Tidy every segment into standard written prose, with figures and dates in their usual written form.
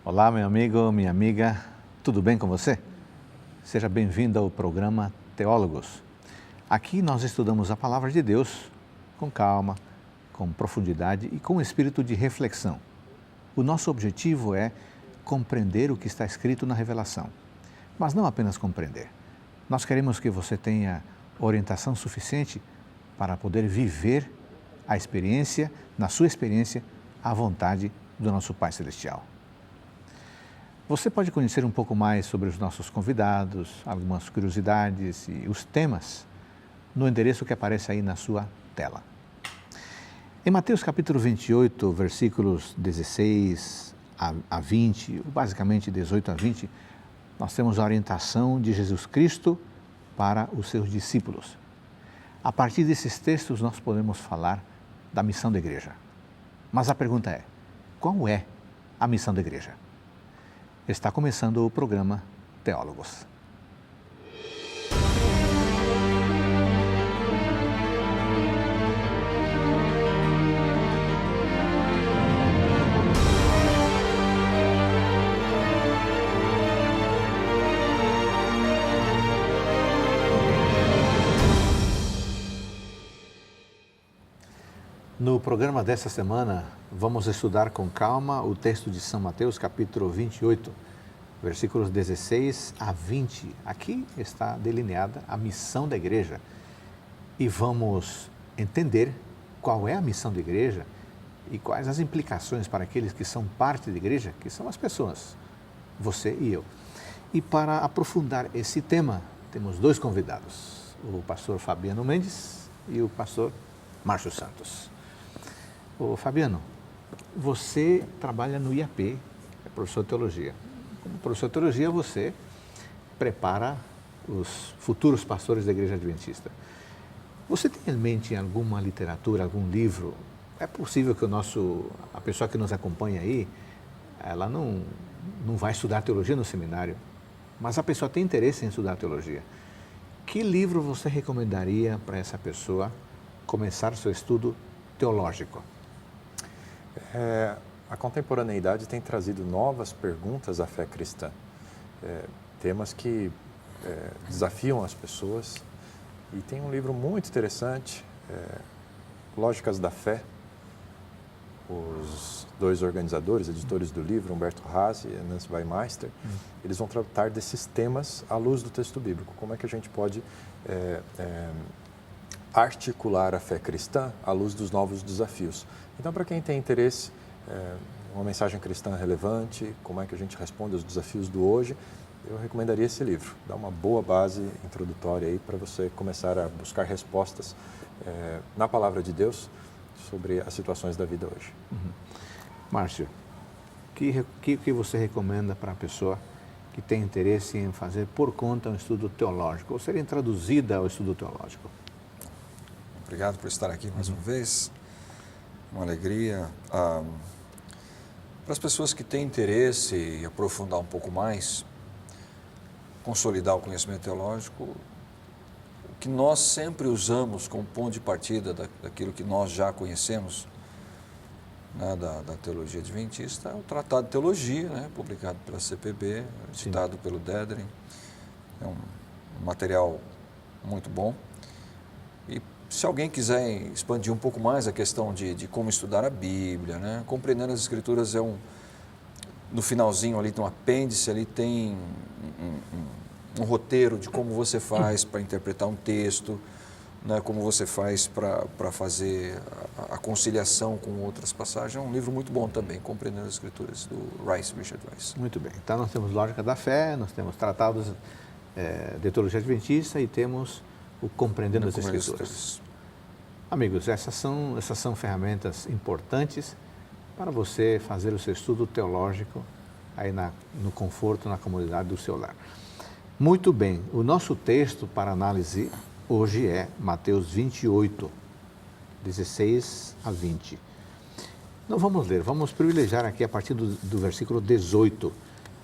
Olá, meu amigo, minha amiga, tudo bem com você? Seja bem-vindo ao programa Teólogos. Aqui nós estudamos a Palavra de Deus com calma, com profundidade e com espírito de reflexão. O nosso objetivo é compreender o que está escrito na Revelação, mas não apenas compreender. Nós queremos que você tenha orientação suficiente para poder viver a experiência, na sua experiência, a vontade do nosso Pai Celestial. Você pode conhecer um pouco mais sobre os nossos convidados, algumas curiosidades e os temas no endereço que aparece aí na sua tela. Em Mateus capítulo 28, versículos 16 a 20, basicamente 18 a 20, nós temos a orientação de Jesus Cristo para os seus discípulos. A partir desses textos nós podemos falar da missão da igreja. Mas a pergunta é, qual é a missão da igreja? Está começando o programa Teólogos. No programa desta semana, vamos estudar com calma o texto de São Mateus, capítulo 28, versículos 16 a 20. Aqui está delineada a missão da igreja e vamos entender qual é a missão da igreja e quais as implicações para aqueles que são parte da igreja, que são as pessoas, você e eu. E para aprofundar esse tema, temos dois convidados, o pastor Fabiano Mendes e o pastor Márcio Santos. Ô Fabiano, você trabalha no IAP, é professor de teologia. Como professor de teologia, você prepara os futuros pastores da Igreja Adventista. Você tem em mente alguma literatura, algum livro? É possível que a pessoa que nos acompanha aí, ela não vai estudar teologia no seminário, mas a pessoa tem interesse em estudar teologia. Que livro você recomendaria para essa pessoa começar seu estudo teológico? A contemporaneidade tem trazido novas perguntas à fé cristã, temas que desafiam as pessoas, e tem um livro muito interessante, Lógicas da Fé. Os dois organizadores, editores do livro, Humberto Haas e Nancy Weimeister, eles vão tratar desses temas à luz do texto bíblico. Como é que a gente pode articular a fé cristã à luz dos novos desafios? Então, para quem tem interesse, uma mensagem cristã relevante, como é que a gente responde aos desafios do hoje, eu recomendaria esse livro. Dá uma boa base introdutória aí para você começar a buscar respostas na Palavra de Deus sobre as situações da vida hoje. Márcio, o que você recomenda para a pessoa que tem interesse em fazer por conta um estudo teológico, ou ser introduzida ao estudo teológico? Obrigado por estar aqui mais uma vez. Uma alegria. Para as pessoas que têm interesse em aprofundar um pouco mais, consolidar o conhecimento teológico, o que nós sempre usamos como ponto de partida daquilo que nós já conhecemos, né, da teologia adventista, é o Tratado de Teologia, né, publicado pela CPB, editado pelo Dedren. É um material muito bom. E se alguém quiser expandir um pouco mais a questão de como estudar a Bíblia, né? Compreendendo as Escrituras, no finalzinho ali tem um apêndice, ali tem um roteiro de como você faz para interpretar um texto, né? Como você faz para fazer a conciliação com outras passagens. É um livro muito bom também, Compreendendo as Escrituras, do Richard Rice. Muito bem. Então nós temos Lógica da Fé, nós temos Tratados de Teologia Adventista e temos o Compreendendo as Escrituras. Amigos, essas são ferramentas importantes para você fazer o seu estudo teológico aí no conforto, na comodidade do seu lar. Muito bem, o nosso texto para análise hoje é Mateus 28, 16 a 20. Não vamos ler, vamos privilegiar aqui a partir do versículo 18.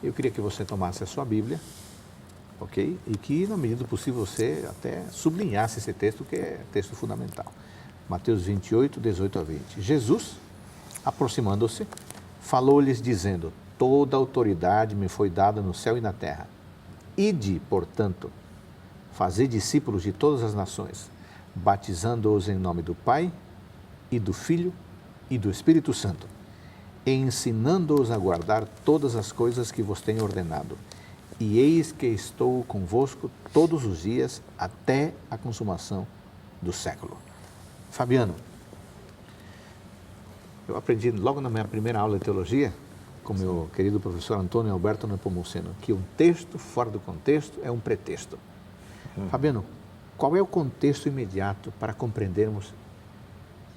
Eu queria que você tomasse a sua Bíblia, ok? E que, na medida do possível, você até sublinhasse esse texto, que é texto fundamental. Mateus 28, 18 a 20. Jesus, aproximando-se, falou-lhes dizendo: toda autoridade me foi dada no céu e na terra. Ide, portanto, fazei discípulos de todas as nações, batizando-os em nome do Pai e do Filho e do Espírito Santo, e ensinando-os a guardar todas as coisas que vos tenho ordenado. E eis que estou convosco todos os dias até a consumação do século. Fabiano, eu aprendi logo na minha primeira aula de teologia, com meu querido professor Antônio Alberto Nepomuceno, que um texto fora do contexto é um pretexto. Fabiano, qual é o contexto imediato para compreendermos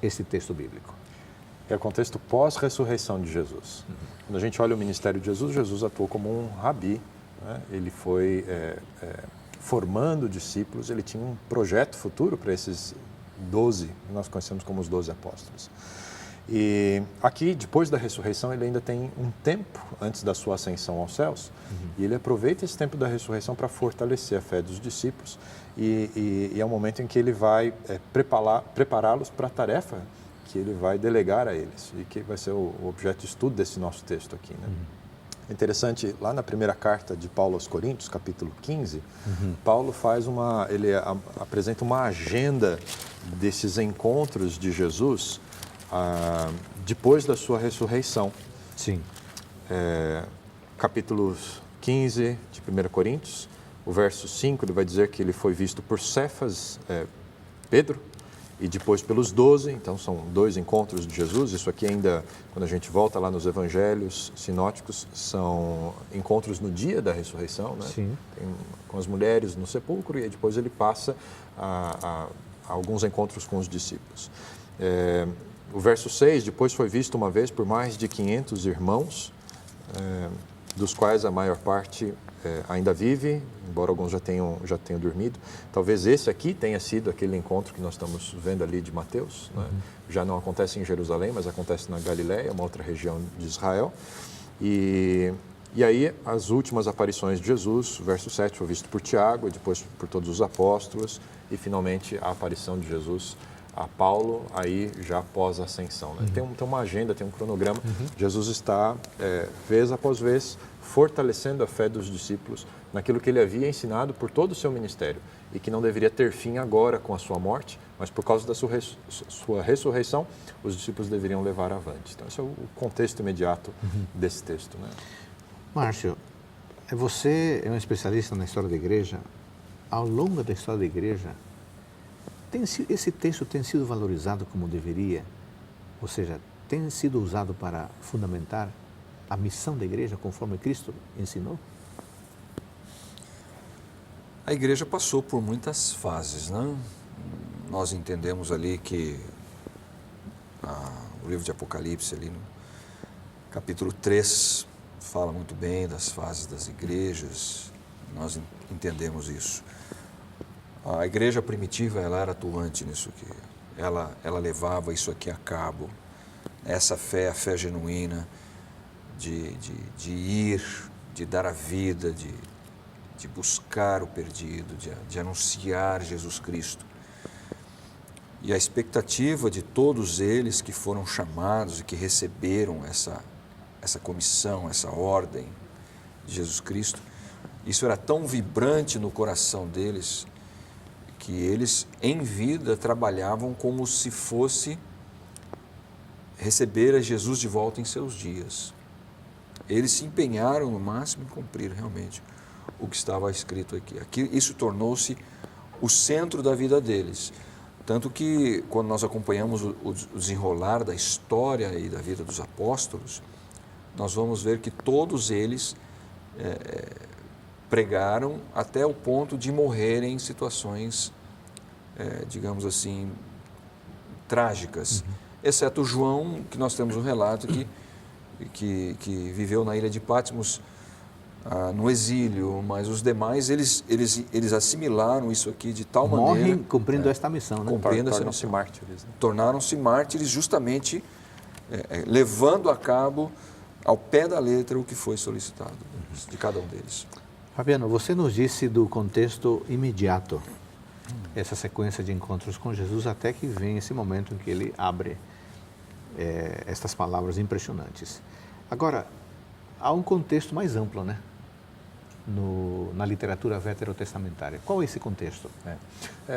esse texto bíblico? É o contexto pós-ressurreição de Jesus. Quando a gente olha o ministério de Jesus, Jesus atuou como um rabi, né? Ele foi formando discípulos, ele tinha um projeto futuro para esses 12, que nós conhecemos como os 12 apóstolos. E aqui, depois da ressurreição, ele ainda tem um tempo antes da sua ascensão aos céus, e ele aproveita esse tempo da ressurreição para fortalecer a fé dos discípulos, e é um momento em que ele vai prepará-los para a tarefa que ele vai delegar a eles, e que vai ser o objeto de estudo desse nosso texto aqui, né? É interessante, lá na primeira carta de Paulo aos Coríntios, capítulo 15, Paulo apresenta uma agenda desses encontros de Jesus depois da sua ressurreição. Sim. Capítulo 15 de 1 Coríntios, o verso 5, ele vai dizer que ele foi visto por Cefas, Pedro, e depois pelos 12, então são 2 encontros de Jesus. Isso aqui ainda, quando a gente volta lá nos evangelhos sinóticos, são encontros no dia da ressurreição, né? Sim. Com as mulheres no sepulcro, e depois ele passa a alguns encontros com os discípulos. O verso 6, depois foi visto uma vez por mais de 500 irmãos, dos quais a maior parte ainda vive, embora alguns já tenham dormido. Talvez esse aqui tenha sido aquele encontro que nós estamos vendo ali de Mateus, né? Já não acontece em Jerusalém, mas acontece na Galileia, uma outra região de Israel. E aí as últimas aparições de Jesus, verso 7, foi visto por Tiago, e depois por todos os apóstolos, e finalmente a aparição de Jesus a Paulo, aí já após a ascensão, né? Tem uma agenda, tem um cronograma. Jesus está, vez após vez, fortalecendo a fé dos discípulos naquilo que ele havia ensinado por todo o seu ministério, e que não deveria ter fim agora com a sua morte, mas por causa da sua ressurreição, os discípulos deveriam levar avante. Então, esse é o contexto imediato desse texto, né? Márcio, você é um especialista na história da igreja. Ao longo da história da igreja, esse texto tem sido valorizado como deveria? Ou seja, tem sido usado para fundamentar a missão da igreja conforme Cristo ensinou? A igreja passou por muitas fases, né? Nós entendemos ali que o livro de Apocalipse, ali no capítulo 3, fala muito bem das fases das igrejas, nós entendemos isso. A igreja primitiva, ela era atuante nisso aqui, ela levava isso aqui a cabo, essa fé, a fé genuína, de ir, de dar a vida, de buscar o perdido, de anunciar Jesus Cristo. E a expectativa de todos eles que foram chamados e que receberam essa comissão, essa ordem de Jesus Cristo, isso era tão vibrante no coração deles, que eles, em vida, trabalhavam como se fosse receber a Jesus de volta em seus dias. Eles se empenharam no máximo em cumprir realmente o que estava escrito aqui. Isso tornou-se o centro da vida deles. Tanto que, quando nós acompanhamos o desenrolar da história e da vida dos apóstolos, nós vamos ver que todos eles pregaram até o ponto de morrerem em situações, digamos assim, trágicas. Exceto João, que nós temos um relato que viveu na ilha de Patmos, no exílio, mas os demais, eles assimilaram isso aqui de tal maneira... Morrem cumprindo esta missão, né? Tornam-se mártires. Né? Tornaram-se mártires justamente levando a cabo, ao pé da letra, o que foi solicitado de cada um deles. Fabiano, você nos disse do contexto imediato, essa sequência de encontros com Jesus, até que vem esse momento em que ele abre estas palavras impressionantes. Agora, há um contexto mais amplo, né? Na literatura veterotestamentária. Qual é esse contexto?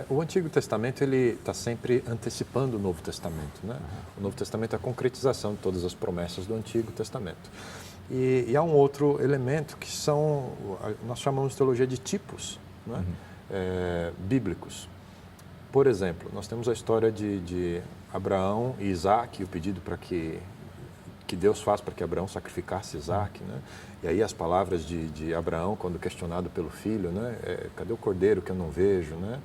O Antigo Testamento ele está sempre antecipando o Novo Testamento, né? O Novo Testamento é a concretização de todas as promessas do Antigo Testamento. E há um outro elemento que nós chamamos de teologia de tipos, né? Bíblicos. Por exemplo, nós temos a história de Abraão e Isaac, e o pedido para que Deus faz para que Abraão sacrificasse Isaac, né? E aí as palavras de Abraão, quando questionado pelo filho, né? Cadê o cordeiro que eu não vejo, né?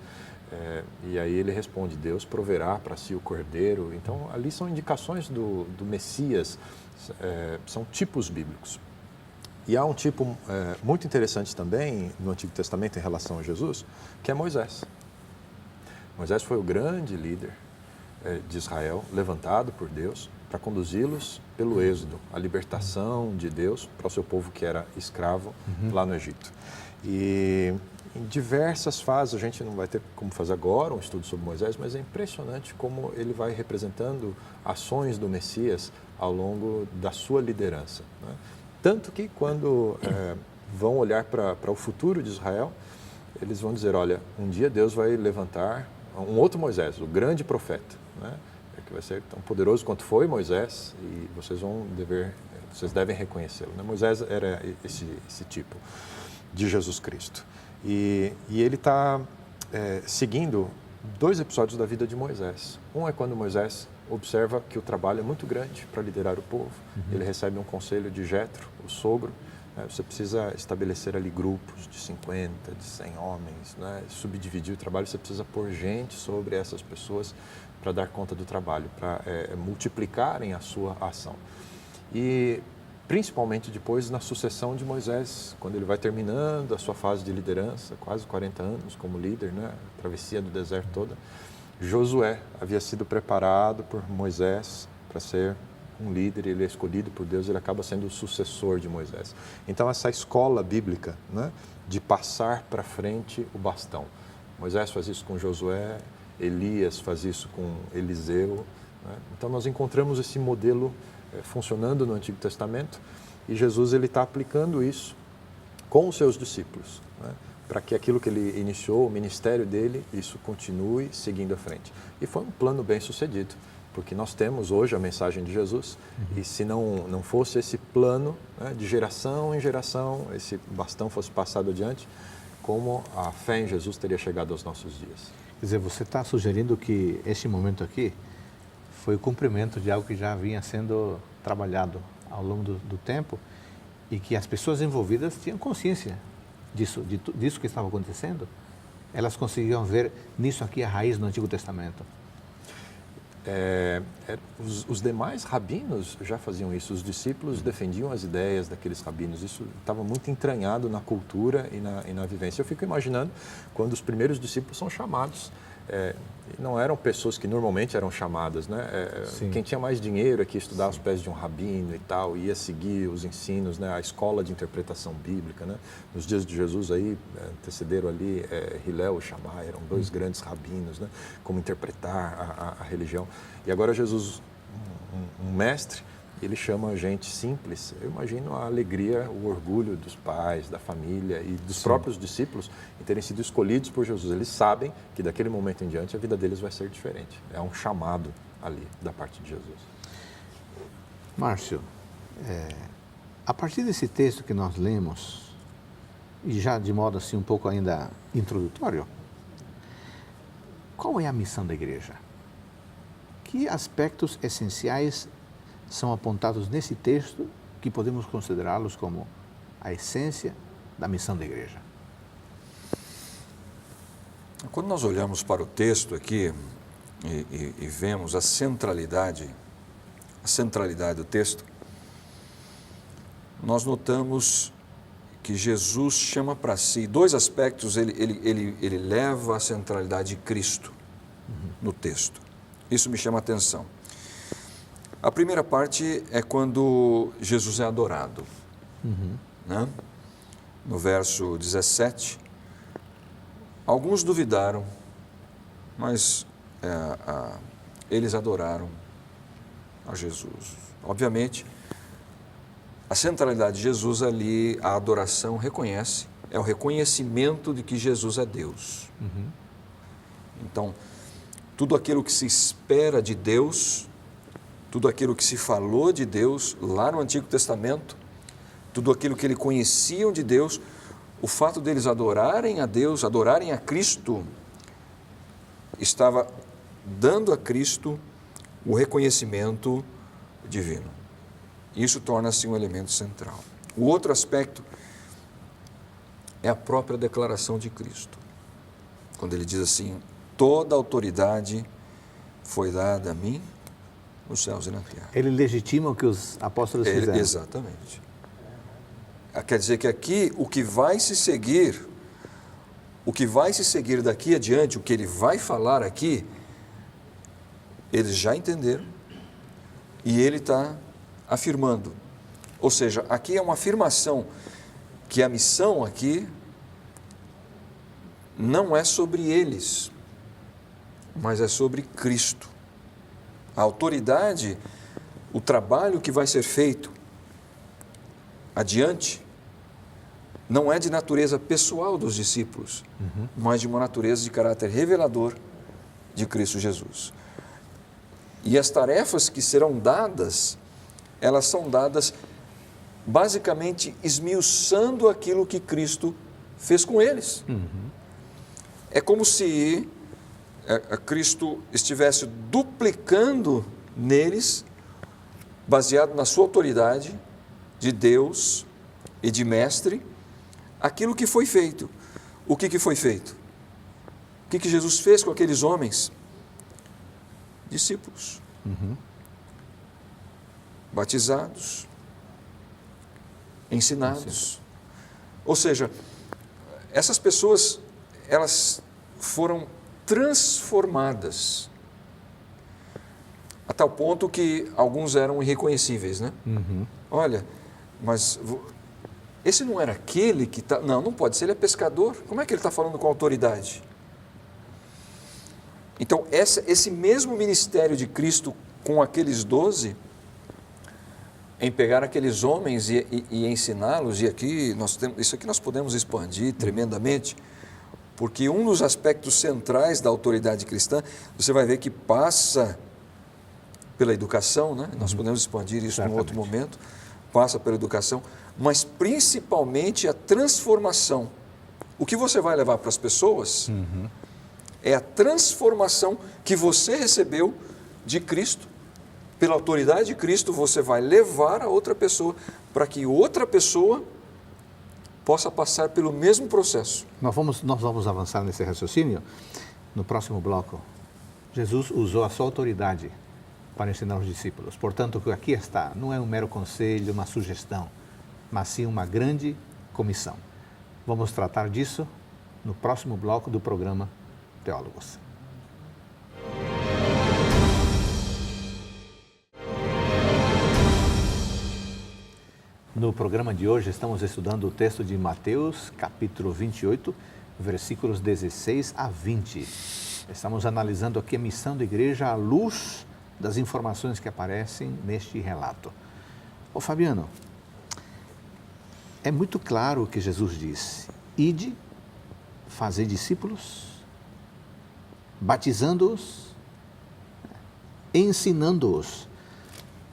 E aí ele responde, Deus proverá para si o cordeiro. Então, ali são indicações do Messias, são tipos bíblicos. E há um tipo muito interessante também no Antigo Testamento em relação a Jesus, que é Moisés. Moisés foi o grande líder de Israel, levantado por Deus para conduzi-los pelo êxodo, a libertação de Deus para o seu povo que era escravo lá no Egito. E em diversas fases, a gente não vai ter como fazer agora um estudo sobre Moisés, mas é impressionante como ele vai representando ações do Messias ao longo da sua liderança, né? Tanto que quando vão olhar para o futuro de Israel, eles vão dizer, olha, um dia Deus vai levantar um outro Moisés, o grande profeta, né? Que vai ser tão poderoso quanto foi Moisés, e vocês devem reconhecê-lo, né? Moisés era esse tipo de Jesus Cristo. E ele está seguindo 2 episódios da vida de Moisés. Um é quando Moisés observa que o trabalho é muito grande para liderar o povo. Ele recebe um conselho de Jetro, o sogro. Você precisa estabelecer ali grupos de 50, de 100 homens, né? Subdividir o trabalho, você precisa pôr gente sobre essas pessoas para dar conta do trabalho, para multiplicarem a sua ação. E principalmente depois na sucessão de Moisés, quando ele vai terminando a sua fase de liderança, quase 40 anos como líder, né? A travessia do deserto toda, Josué havia sido preparado por Moisés para ser um líder, ele é escolhido por Deus, ele acaba sendo o sucessor de Moisés. Então, essa escola bíblica, né, de passar para frente o bastão. Moisés faz isso com Josué, Elias faz isso com Eliseu, né? Então, nós encontramos esse modelo funcionando no Antigo Testamento e Jesus está aplicando isso com os seus discípulos, né, para que aquilo que ele iniciou, o ministério dele, isso continue seguindo à frente. E foi um plano bem sucedido, porque nós temos hoje a mensagem de Jesus, e se não fosse esse plano, né, de geração em geração, esse bastão fosse passado adiante, como a fé em Jesus teria chegado aos nossos dias. Quer dizer, você está sugerindo que este momento aqui foi o cumprimento de algo que já vinha sendo trabalhado ao longo do tempo e que as pessoas envolvidas tinham consciência disso que estava acontecendo? Elas conseguiam ver nisso aqui a raiz do Antigo Testamento? Os demais rabinos já faziam isso, os discípulos defendiam as ideias daqueles rabinos, isso estava muito entranhado na cultura e na vivência. Eu fico imaginando quando os primeiros discípulos são chamados, não eram pessoas que normalmente eram chamadas, né? Quem tinha mais dinheiro é que ia estudar aos pés de um rabino e tal, ia seguir os ensinos, né? A escola de interpretação bíblica, né? Nos dias de Jesus aí, antecederam ali Hilel e Shammai, eram 2 grandes rabinos, né? Como interpretar a religião. E agora Jesus, um mestre, ele chama gente simples. Eu imagino a alegria, o orgulho dos pais, da família e dos próprios discípulos em terem sido escolhidos por Jesus. Eles sabem que daquele momento em diante a vida deles vai ser diferente. É um chamado ali da parte de Jesus. Márcio, a partir desse texto que nós lemos, e já de modo assim um pouco ainda introdutório, qual é a missão da igreja? Que aspectos essenciais são apontados nesse texto que podemos considerá-los como a essência da missão da igreja? Quando nós olhamos para o texto aqui e vemos a centralidade do texto, nós notamos que Jesus chama para si 2 aspectos, ele leva a centralidade de Cristo no texto. Isso me chama a atenção. A primeira parte é quando Jesus é adorado, né? No verso 17, alguns duvidaram, mas eles adoraram a Jesus. Obviamente, A centralidade de Jesus ali, a adoração reconhece, é o reconhecimento de que Jesus é Deus. Então, tudo aquilo que se espera de Deus, tudo aquilo que se falou de Deus lá no Antigo Testamento, tudo aquilo que eles conheciam de Deus, o fato deles adorarem a Deus, adorarem a Cristo, estava dando a Cristo o reconhecimento divino. Isso torna-se um elemento central. O outro aspecto é a própria declaração de Cristo. Quando ele diz assim, toda autoridade foi dada a mim nos céus e na terra. Ele legitima o que os apóstolos fizeram. Exatamente. Quer dizer que aqui o que vai se seguir daqui adiante, o que ele vai falar aqui, eles já entenderam e ele está afirmando. Ou seja, aqui é uma afirmação que a missão aqui não é sobre eles, mas é sobre Cristo. A autoridade, o trabalho que vai ser feito adiante, não é de natureza pessoal dos discípulos, mas de uma natureza de caráter revelador de Cristo Jesus. E as tarefas que serão dadas, elas são dadas basicamente esmiuçando aquilo que Cristo fez com eles. É como se Cristo estivesse duplicando neles, baseado na sua autoridade de Deus e de mestre, aquilo que foi feito. O que foi feito? O que Jesus fez com aqueles homens? Discípulos. Batizados. Ensinados. Ou seja, essas pessoas, elas foram transformadas a tal ponto que alguns eram irreconhecíveis, né? Olha, mas esse não era aquele que está... Não pode ser, ele é pescador. Como é que ele está falando com autoridade? Então, esse mesmo ministério de Cristo com aqueles 12, em pegar aqueles homens e ensiná-los, e aqui isso aqui nós podemos expandir tremendamente, porque um dos aspectos centrais da autoridade cristã, você vai ver que passa pela educação, né? Nós podemos expandir isso num outro momento, passa pela educação, mas principalmente a transformação. O que você vai levar para as pessoas é a transformação que você recebeu de Cristo. Pela autoridade de Cristo, você vai levar a outra pessoa para que outra pessoa possa passar pelo mesmo processo. Nós vamos avançar nesse raciocínio no próximo bloco. Jesus usou a sua autoridade para ensinar os discípulos. Portanto, o que aqui está não é um mero conselho, uma sugestão, mas sim uma grande comissão. Vamos tratar disso no próximo bloco do programa Teólogos. No programa de hoje estamos estudando o texto de Mateus, capítulo 28, versículos 16 a 20. Estamos analisando aqui a missão da igreja à luz das informações que aparecem neste relato. Ô Fabiano, é muito claro o que Jesus disse: ide, fazer discípulos, batizando-os, ensinando-os.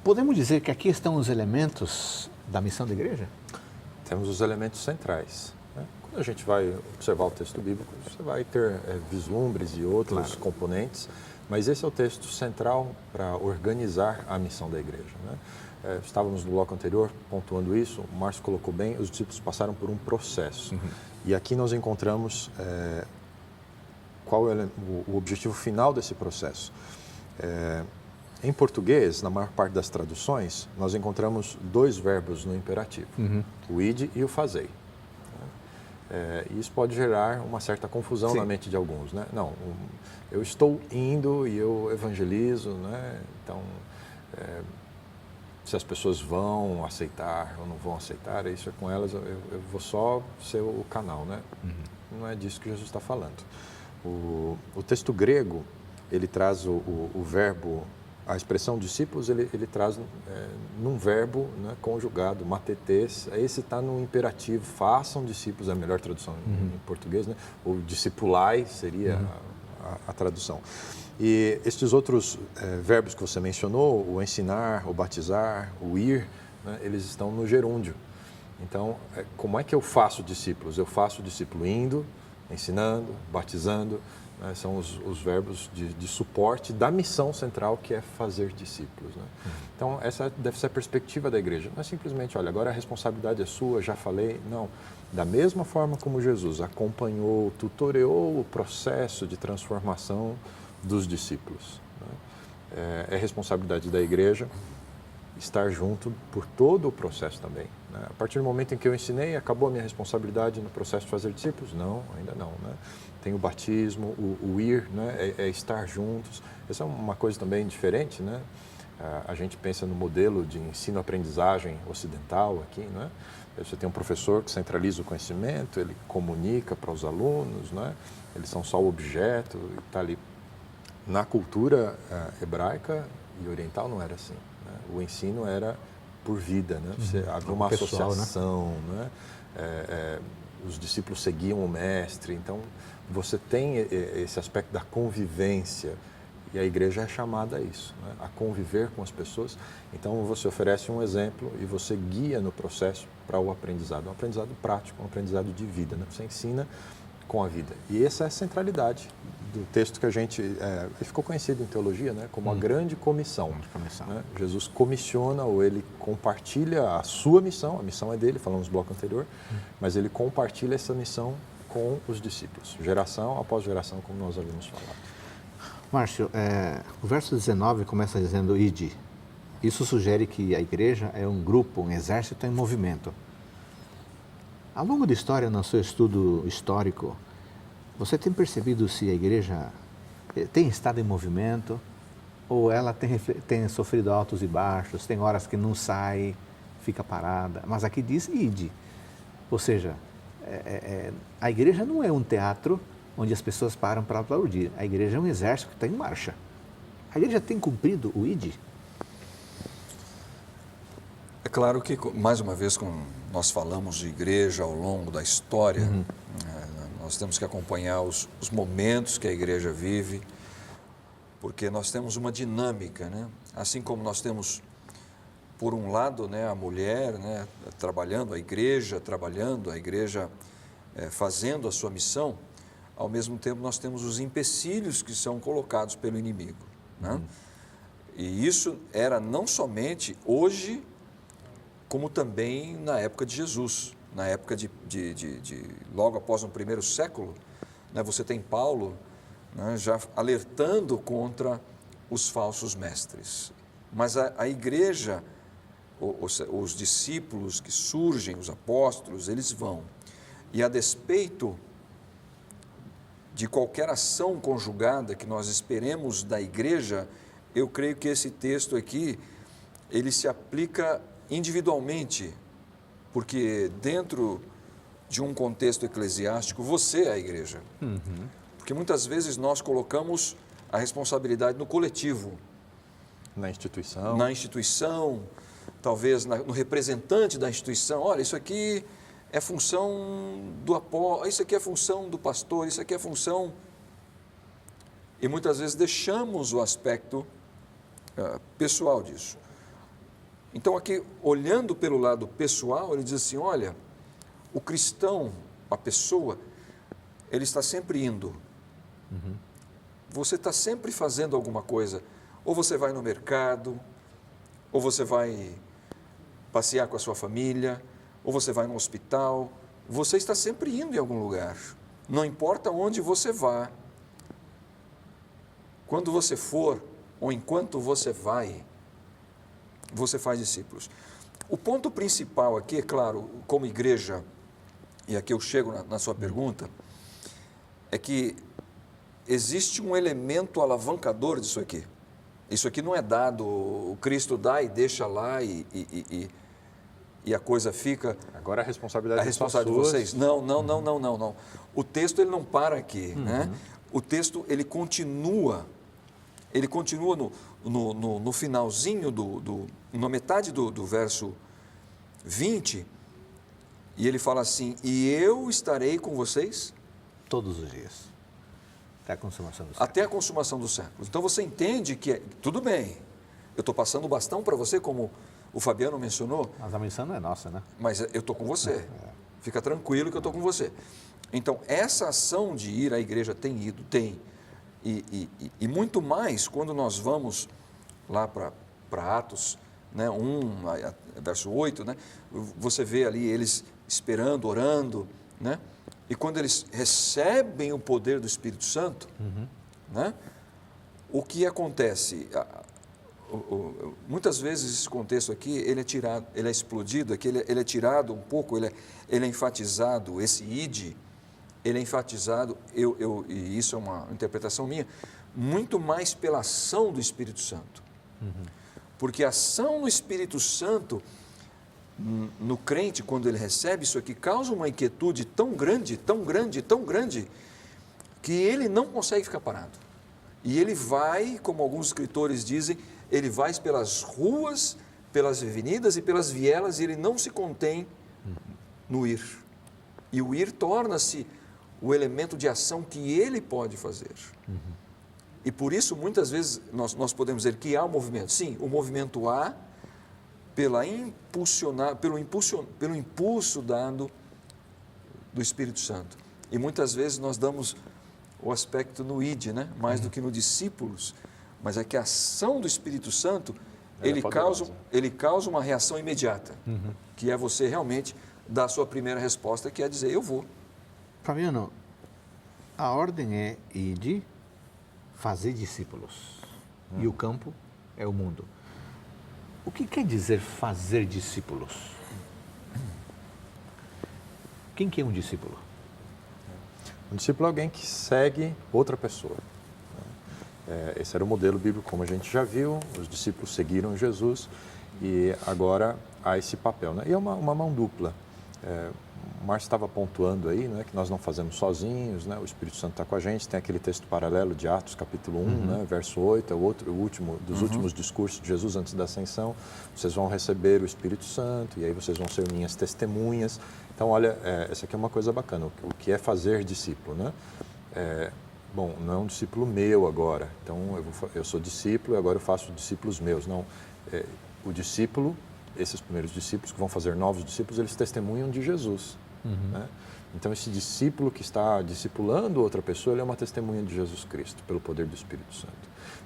Podemos dizer que aqui estão os elementos da missão da igreja? Temos os elementos centrais. Quando a gente vai observar o texto bíblico, você vai ter vislumbres e outros componentes, mas esse é o texto central para organizar a missão da igreja. Estávamos no bloco anterior pontuando isso, o Márcio colocou bem, os discípulos passaram por um processo. E aqui nós encontramos qual é o objetivo final desse processo. Em português, na maior parte das traduções, nós encontramos dois verbos no imperativo, o ide e o fazei. E isso pode gerar uma certa confusão na mente de alguns, né? Não, eu estou indo e eu evangelizo, né? Então, se as pessoas vão aceitar ou não vão aceitar, isso é com elas, eu vou só ser o canal, né? Não é disso que Jesus está falando. O texto grego, ele traz o verbo A expressão discípulos, ele traz num verbo, né, conjugado, matetes. Esse está no imperativo, façam discípulos, é a melhor tradução em português, né? Ou discipulai seria a tradução. E estes outros verbos que você mencionou, o ensinar, o batizar, o ir, né, eles estão no gerúndio. Então, como é que eu faço discípulos? Eu faço discípulo indo, ensinando, batizando, né, são os verbos de suporte da missão central, que é fazer discípulos. Né? Então, essa deve ser a perspectiva da igreja. Não é simplesmente, olha, agora a responsabilidade é sua, já falei. Não. Da mesma forma como Jesus acompanhou, tutoreou o processo de transformação dos discípulos. Né? É responsabilidade da igreja estar junto por todo o processo também. Né? A partir do momento em que eu ensinei, acabou a minha responsabilidade no processo de fazer discípulos? Não, ainda não. Né? Tem o batismo, o ir, né? é estar juntos. Essa é uma coisa também diferente. Né? A gente pensa no modelo de ensino-aprendizagem ocidental aqui. Né? Você tem um professor que centraliza o conhecimento, ele comunica para os alunos, né? Eles são só o objeto e está ali. Na cultura hebraica e oriental não era assim. Né? O ensino era por vida, né? Havia uma pessoal, associação, né? Os discípulos seguiam o mestre. Então, você tem esse aspecto da convivência e a igreja é chamada a isso, né? A conviver com as pessoas. Então, você oferece um exemplo e você guia no processo para o aprendizado. Um aprendizado prático, um aprendizado de vida, né? Você ensina com a vida. E essa é a centralidade do texto que a gente... ele ficou conhecido em teologia, né, como a grande comissão. Né? Jesus comissiona ou ele compartilha a sua missão, a missão é dele, falamos no bloco anterior, mas ele compartilha essa missão com os discípulos, geração após geração, como nós havíamos falado. Márcio, o verso 19 começa dizendo ide. Isso sugere que a igreja é um grupo, um exército em movimento. Ao longo da história, no seu estudo histórico, você tem percebido se a igreja tem estado em movimento ou ela tem sofrido altos e baixos, tem horas que não sai, fica parada, mas aqui diz ide. Ou seja, a igreja não é um teatro onde as pessoas param para aplaudir, a igreja é um exército que está em marcha. A igreja tem cumprido o ide? É claro que, mais uma vez, quando nós falamos de igreja ao longo da história, nós temos que acompanhar os momentos que a igreja vive, porque nós temos uma dinâmica, né? Assim como nós temos, por um lado, né, a mulher, né, trabalhando, a igreja fazendo a sua missão, ao mesmo tempo nós temos os empecilhos que são colocados pelo inimigo. Né? E isso era não somente hoje, como também na época de Jesus, na época logo após o primeiro século, né, você tem Paulo, né, já alertando contra os falsos mestres. Mas a igreja, os discípulos que surgem, os apóstolos, eles vão. E a despeito de qualquer ação conjugada que nós esperemos da igreja, eu creio que esse texto aqui, ele se aplica individualmente, porque dentro de um contexto eclesiástico, você é a igreja. Porque muitas vezes nós colocamos a responsabilidade no coletivo. Na instituição. Na instituição, talvez no representante da instituição. Olha, isso aqui é função do apóstolo, isso aqui é função do pastor, isso aqui é função... E muitas vezes deixamos o aspecto pessoal disso. Então, aqui, olhando pelo lado pessoal, ele diz assim, olha, o cristão, a pessoa, ele está sempre indo. Você está sempre fazendo alguma coisa. Ou você vai no mercado, ou você vai passear com a sua família, ou você vai no hospital. Você está sempre indo em algum lugar. Não importa onde você vá. Quando você for, ou enquanto você vai, você faz discípulos. O ponto principal aqui, é claro, como igreja, e aqui eu chego na sua pergunta, é que existe um elemento alavancador disso aqui. Isso aqui não é dado, o Cristo dá e deixa lá e a coisa fica... Agora a responsabilidade de vocês. Não. O texto ele não para aqui, né? O texto ele continua ele continua no finalzinho, na metade do verso 20, e ele fala assim, e eu estarei com vocês todos os dias, até a consumação do século. até a consumação dos séculos. Então você entende que, tudo bem, eu estou passando o bastão para você, como o Fabiano mencionou. Mas a missão não é nossa, né? Mas eu estou com você. Fica tranquilo que eu estou com você. Então, essa ação de ir à igreja tem ido, tem. E muito mais quando nós vamos lá para Atos, né, 1, verso 8, né, você vê ali eles esperando, orando, né, e quando eles recebem o poder do Espírito Santo, né, o que acontece? Muitas vezes esse contexto aqui, ele é tirado, ele é explodido, aqui ele é tirado um pouco, ele é enfatizado, esse id, ele é enfatizado, e isso é uma interpretação minha, muito mais pela ação do Espírito Santo. Porque a ação do Espírito Santo, no crente, quando ele recebe isso aqui, causa uma inquietude tão grande, tão grande, tão grande, que ele não consegue ficar parado. E ele vai, como alguns escritores dizem, ele vai pelas ruas, pelas avenidas e pelas vielas, e ele não se contém no ir. E o ir torna-se o elemento de ação que ele pode fazer. E por isso, muitas vezes, nós podemos dizer que há um movimento. Sim, o movimento há pelo impulso dado do Espírito Santo. E muitas vezes nós damos o aspecto no id, né? Mais do que no discípulos, mas é que a ação do Espírito Santo, ele causa uma reação imediata, que é você realmente dar a sua primeira resposta, que é dizer, eu vou. Fabiano, a ordem é ide, fazer discípulos, e o campo é o mundo. O que quer dizer fazer discípulos? Quem que é um discípulo? Um discípulo é alguém que segue outra pessoa. Esse era o modelo bíblico, como a gente já viu, os discípulos seguiram Jesus e agora há esse papel, né? E é uma mão dupla. O Márcio estava pontuando aí, né, que nós não fazemos sozinhos, né? O Espírito Santo está com a gente, tem aquele texto paralelo de Atos, capítulo 1, né, verso 8, é o último dos últimos discursos de Jesus antes da ascensão. Vocês vão receber o Espírito Santo e aí vocês vão ser minhas testemunhas. Então, olha, essa aqui é uma coisa bacana, o que é fazer discípulo, né? Bom, não é um discípulo meu agora, então eu sou discípulo e agora eu faço discípulos meus. Não, o discípulo, esses primeiros discípulos que vão fazer novos discípulos, eles testemunham de Jesus. Né? Então, esse discípulo que está discipulando outra pessoa, ele é uma testemunha de Jesus Cristo, pelo poder do Espírito Santo.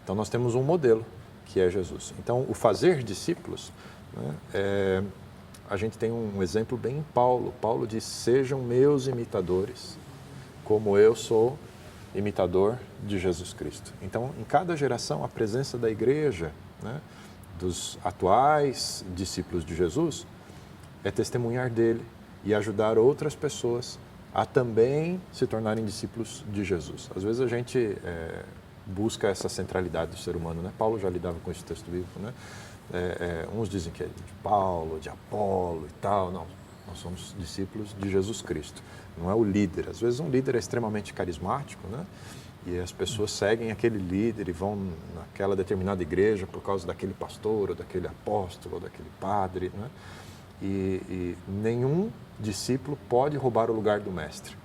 Então, nós temos um modelo, que é Jesus. Então, o fazer discípulos, né, a gente tem um exemplo bem em Paulo. Paulo diz, sejam meus imitadores, como eu sou imitador de Jesus Cristo. Então, em cada geração, a presença da igreja, né, dos atuais discípulos de Jesus, é testemunhar dele e ajudar outras pessoas a também se tornarem discípulos de Jesus. Às vezes a gente busca essa centralidade do ser humano, né? Paulo já lidava com esse texto bíblico, né? Uns dizem que é de Paulo, de Apolo e tal. Não, nós somos discípulos de Jesus Cristo. Não é o líder. Às vezes um líder é extremamente carismático, né? E as pessoas seguem aquele líder e vão naquela determinada igreja por causa daquele pastor, ou daquele apóstolo, ou daquele padre, né? E nenhum discípulo pode roubar o lugar do mestre,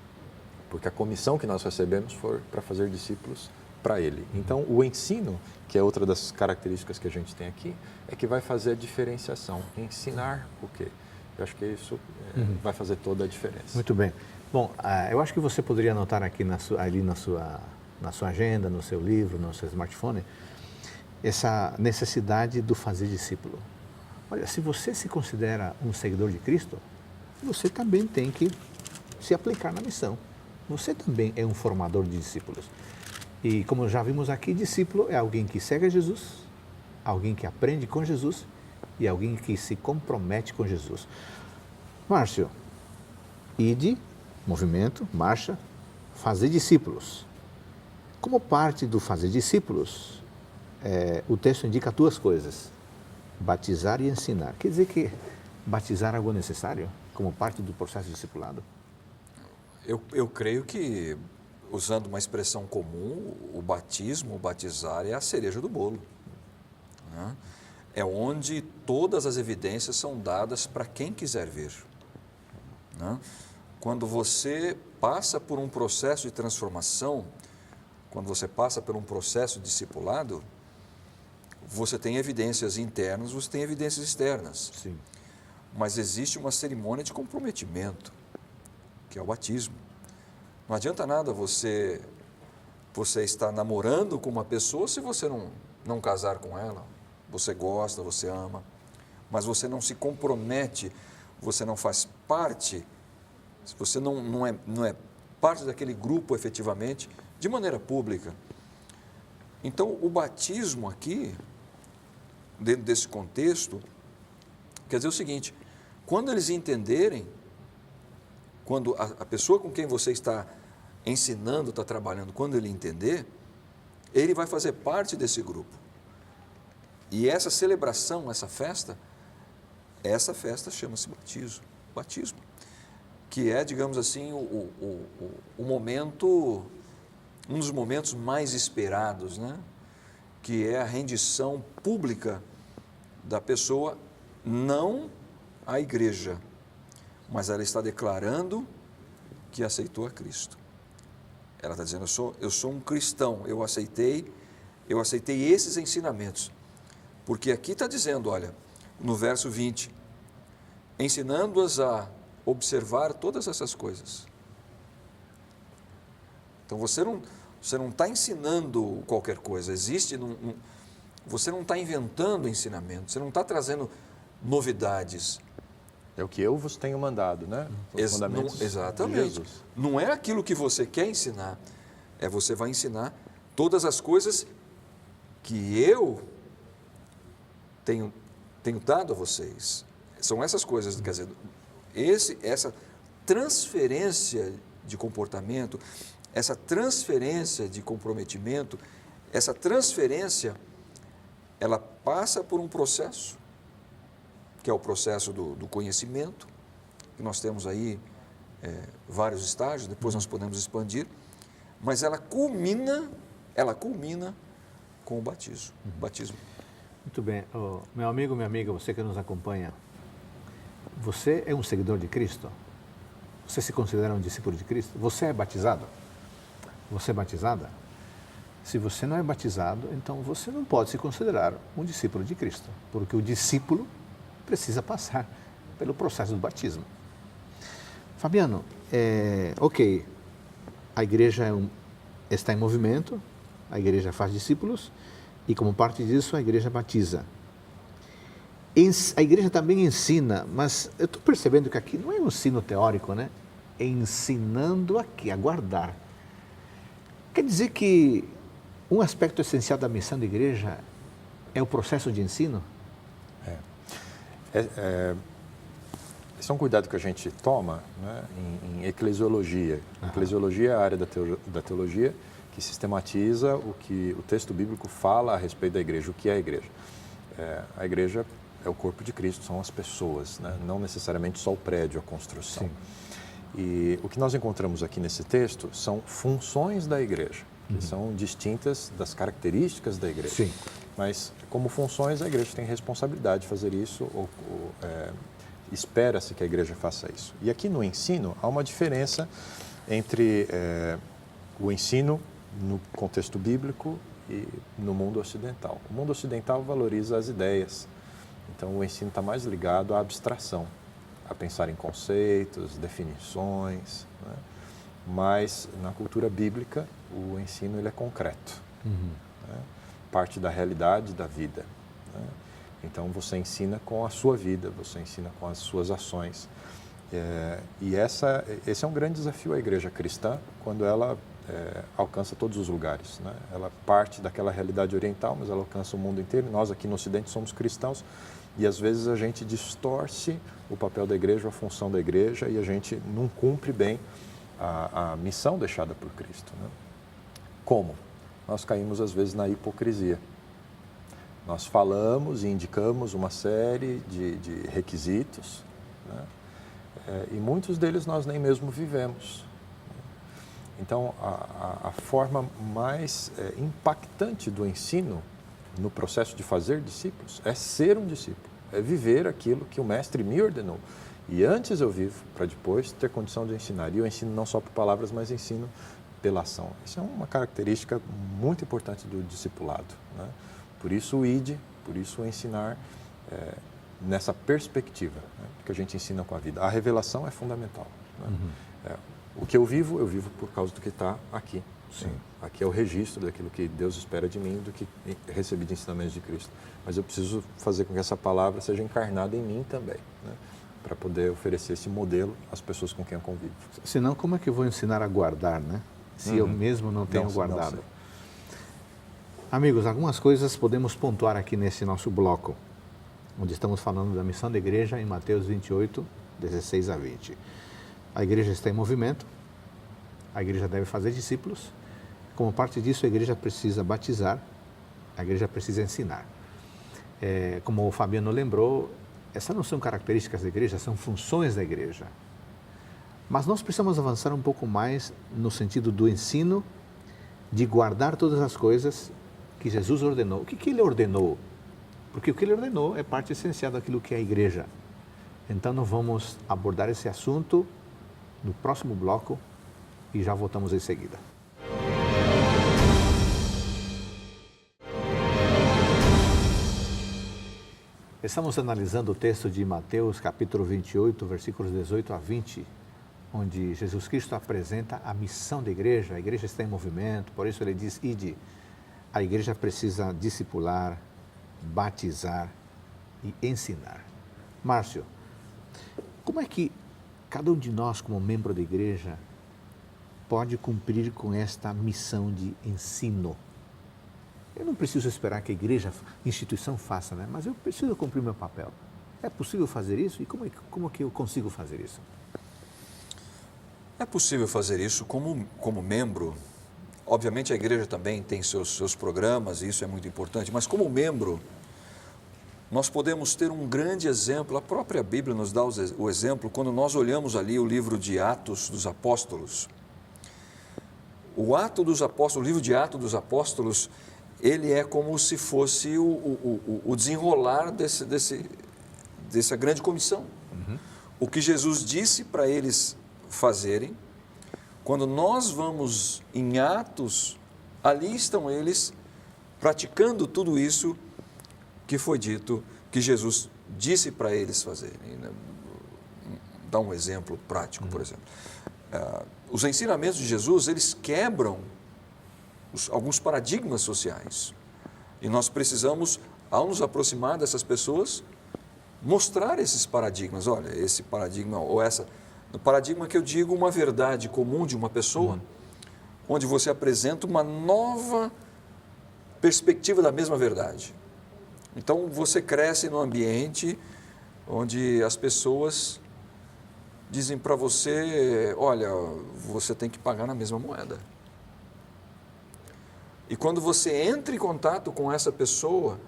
porque a comissão que nós recebemos foi para fazer discípulos para ele. Então, o ensino, que é outra das características que a gente tem aqui, é que vai fazer a diferenciação. Ensinar o quê? Eu acho que isso vai fazer toda a diferença. Muito bem. Bom, eu acho que você poderia anotar aqui ali na sua agenda, no seu livro, no seu smartphone, essa necessidade do fazer discípulo. Olha, se você se considera um seguidor de Cristo, você também tem que se aplicar na missão. Você também é um formador de discípulos. E como já vimos aqui, discípulo é alguém que segue a Jesus, alguém que aprende com Jesus e alguém que se compromete com Jesus. Márcio, ide, movimento, marcha, fazer discípulos. Como parte do fazer discípulos, o texto indica duas coisas: batizar e ensinar. Quer dizer que batizar é algo necessário como parte do processo discipulado? Eu creio que usando uma expressão comum, o batismo, o batizar é a cereja do bolo. Né? É onde todas as evidências são dadas para quem quiser ver. Né? Quando você passa por um processo de transformação, quando você passa por um processo de discipulado, você tem evidências internas, você tem evidências externas. Sim. Mas existe uma cerimônia de comprometimento, que é o batismo. Não adianta nada você estar namorando com uma pessoa se você não casar com ela. Você gosta, você ama, mas você não se compromete, você não faz parte, você não é parte daquele grupo efetivamente, de maneira pública. Então, o batismo aqui, dentro desse contexto, quer dizer o seguinte: quando eles entenderem, quando a pessoa com quem você está ensinando, está trabalhando, quando ele entender, ele vai fazer parte desse grupo. E essa celebração, essa festa chama-se batismo, que é, digamos assim, o momento, um dos momentos mais esperados, né? Que é a rendição pública da pessoa, não à igreja, mas ela está declarando que aceitou a Cristo. Ela está dizendo, eu sou um cristão, eu aceitei esses ensinamentos. Porque aqui está dizendo, olha, no verso 20, ensinando-as a observar todas essas coisas. Então você não está ensinando qualquer coisa, você não está inventando ensinamento, você não está trazendo novidades. É o que eu vos tenho mandado, né? Os mandamentos exatamente. de Jesus. Não é aquilo que você quer ensinar, você vai ensinar todas as coisas que eu tenho dado a vocês. São essas coisas, quer dizer, essa transferência de comportamento, essa transferência de comprometimento, essa transferência, ela passa por um processo, que é o processo do conhecimento, que nós temos aí vários estágios, depois nós podemos expandir, mas ela culmina com o batismo. Muito bem. Meu amigo, minha amiga, você que nos acompanha, você é um seguidor de Cristo? Você se considera um discípulo de Cristo? Você é batizado? Você é batizada? Se você não é batizado, então você não pode se considerar um discípulo de Cristo, porque o discípulo precisa passar pelo processo do batismo. Fabiano, ok, a igreja está em movimento, a igreja faz discípulos e, como parte disso, a igreja batiza. A igreja também ensina, mas eu estou percebendo que aqui não é um ensino teórico, né? É ensinando a guardar. Quer dizer que um aspecto essencial da missão da igreja é o processo de ensino? Esse é um cuidado que a gente toma, né, em eclesiologia. Eclesiologia é a área da teologia que sistematiza o que o texto bíblico fala a respeito da igreja, o que é a igreja. A igreja é o corpo de Cristo, são as pessoas, né, não necessariamente só o prédio, a construção. Sim. E o que nós encontramos aqui nesse texto são funções da igreja, que são distintas das características da igreja. Sim. Mas, como funções, a igreja tem responsabilidade de fazer isso, espera-se que a igreja faça isso. E aqui no ensino, há uma diferença entre o ensino no contexto bíblico e no mundo ocidental. O mundo ocidental valoriza as ideias, então o ensino está mais ligado à abstração, a pensar em conceitos, definições, né? Mas na cultura bíblica o ensino ele é concreto, né? Parte da realidade da vida, né? Então você ensina com a sua vida, você ensina com as suas ações. E esse é um grande desafio à igreja cristã quando ela alcança todos os lugares, né? Ela parte daquela realidade oriental, mas ela alcança o mundo inteiro. Nós aqui no Ocidente somos cristãos e às vezes a gente distorce o papel da igreja, a função da igreja, e a gente não cumpre bem a missão deixada por Cristo, né? Como? Nós caímos às vezes na hipocrisia. Nós falamos e indicamos uma série de requisitos, né? E muitos deles nós nem mesmo vivemos. Então, a forma mais impactante do ensino no processo de fazer discípulos é ser um discípulo, é viver aquilo que o Mestre me ordenou. E antes eu vivo, para depois ter condição de ensinar. E eu ensino não só por palavras, mas ensino pela ação. Isso é uma característica muito importante do discipulado, né? Por isso o ID, por isso o ensinar nessa perspectiva, né, que a gente ensina com a vida. A revelação é fundamental, né? O que eu vivo por causa do que está aqui. Sim. Né? Aqui é o registro daquilo que Deus espera de mim, do que recebi de ensinamentos de Cristo. Mas eu preciso fazer com que essa palavra seja encarnada em mim também, né, para poder oferecer esse modelo às pessoas com quem eu convivo. Senão, como é que eu vou ensinar a guardar, né? Se eu mesmo não tenho guardado. Não sei. Amigos, algumas coisas podemos pontuar aqui nesse nosso bloco, onde estamos falando da missão da igreja em Mateus 28, 16 a 20. A igreja está em movimento, a igreja deve fazer discípulos. Como parte disso, a igreja precisa batizar, a igreja precisa ensinar. Como o Fabiano lembrou, essas não são características da igreja, são funções da igreja. Mas nós precisamos avançar um pouco mais no sentido do ensino, de guardar todas as coisas que Jesus ordenou. O que ele ordenou? Porque o que ele ordenou é parte essencial daquilo que é a igreja. Então, nós vamos abordar esse assunto no próximo bloco e já voltamos em seguida. Estamos analisando o texto de Mateus, capítulo 28, versículos 18 a 20, onde Jesus Cristo apresenta a missão da igreja. A igreja está em movimento, por isso ele diz, ide. A igreja precisa discipular, batizar e ensinar. Márcio, como é que cada um de nós, como membro da igreja, pode cumprir com esta missão de ensino? Eu não preciso esperar que a igreja, a instituição faça, né? Mas eu preciso cumprir meu papel. É possível fazer isso? E como é que eu consigo fazer isso? É possível fazer isso como membro. Obviamente a igreja também tem seus programas e isso é muito importante, mas como membro nós podemos ter um grande exemplo. A própria Bíblia nos dá o exemplo quando nós olhamos ali o livro de Atos dos Apóstolos. O livro de Atos dos Apóstolos, ele é como se fosse o desenrolar dessa grande comissão. O que Jesus disse para eles fazerem. Quando nós vamos em Atos, ali estão eles praticando tudo isso que foi dito, que Jesus disse para eles fazerem. Dá um exemplo prático, por exemplo. Os ensinamentos de Jesus, eles quebram alguns paradigmas sociais. E nós precisamos, ao nos aproximar dessas pessoas, mostrar esses paradigmas. Olha, esse paradigma ou essa... No paradigma que eu digo, uma verdade comum de uma pessoa, onde você apresenta uma nova perspectiva da mesma verdade. Então, você cresce num ambiente onde as pessoas dizem para você, olha, você tem que pagar na mesma moeda. E quando você entra em contato com essa pessoa,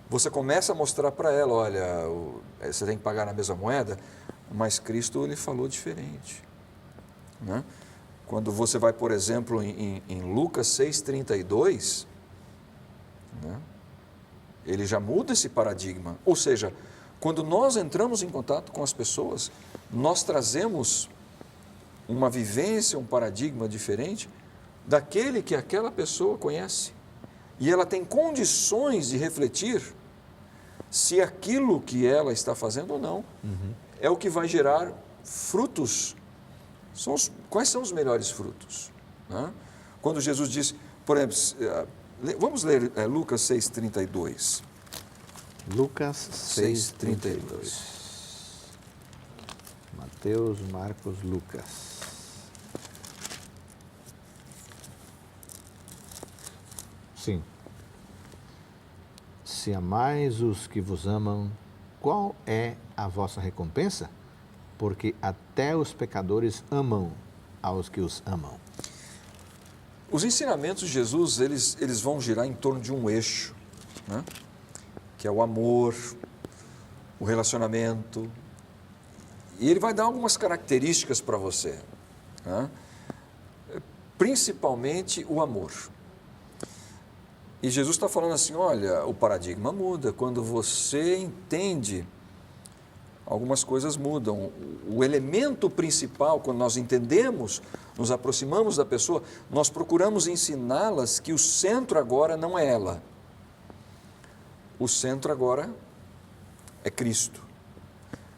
você começa a mostrar para ela, olha, você tem que pagar na mesma moeda, mas Cristo ele falou diferente, né? Quando você vai, por exemplo, em Lucas 6,32, né? Ele já muda esse paradigma. Ou seja, quando nós entramos em contato com as pessoas, nós trazemos uma vivência, um paradigma diferente daquele que aquela pessoa conhece. E ela tem condições de refletir se aquilo que ela está fazendo ou não é o que vai gerar frutos. Quais são os melhores frutos? Né? Quando Jesus disse, por exemplo, vamos ler Lucas 6,32. Lucas 6,32. Mateus, Marcos, Lucas. Sim. Se amais os que vos amam, qual é a vossa recompensa? Porque até os pecadores amam aos que os amam. Os ensinamentos de Jesus, eles vão girar em torno de um eixo, né? Que é o amor, o relacionamento. E ele vai dar algumas características para você, né? principalmente o amor. E Jesus está falando assim, olha, o paradigma muda, quando você entende, algumas coisas mudam. O elemento principal, quando nós entendemos, nos aproximamos da pessoa, nós procuramos ensiná-las que o centro agora não é ela. O centro agora é Cristo.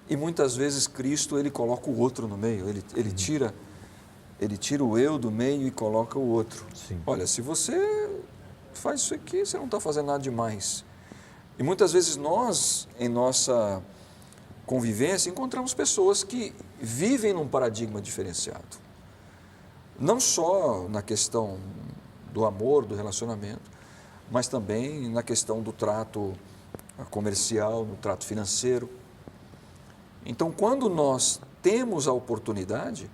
E muitas vezes Cristo, ele coloca o outro no meio, ele tira o eu do meio e coloca o outro. Sim. Olha, se você faz isso aqui, você não está fazendo nada demais. E muitas vezes nós, em nossa convivência, encontramos pessoas que vivem num paradigma diferenciado. Não só na questão do amor, do relacionamento, mas também na questão do trato comercial, no trato financeiro. Então, quando nós temos a oportunidade,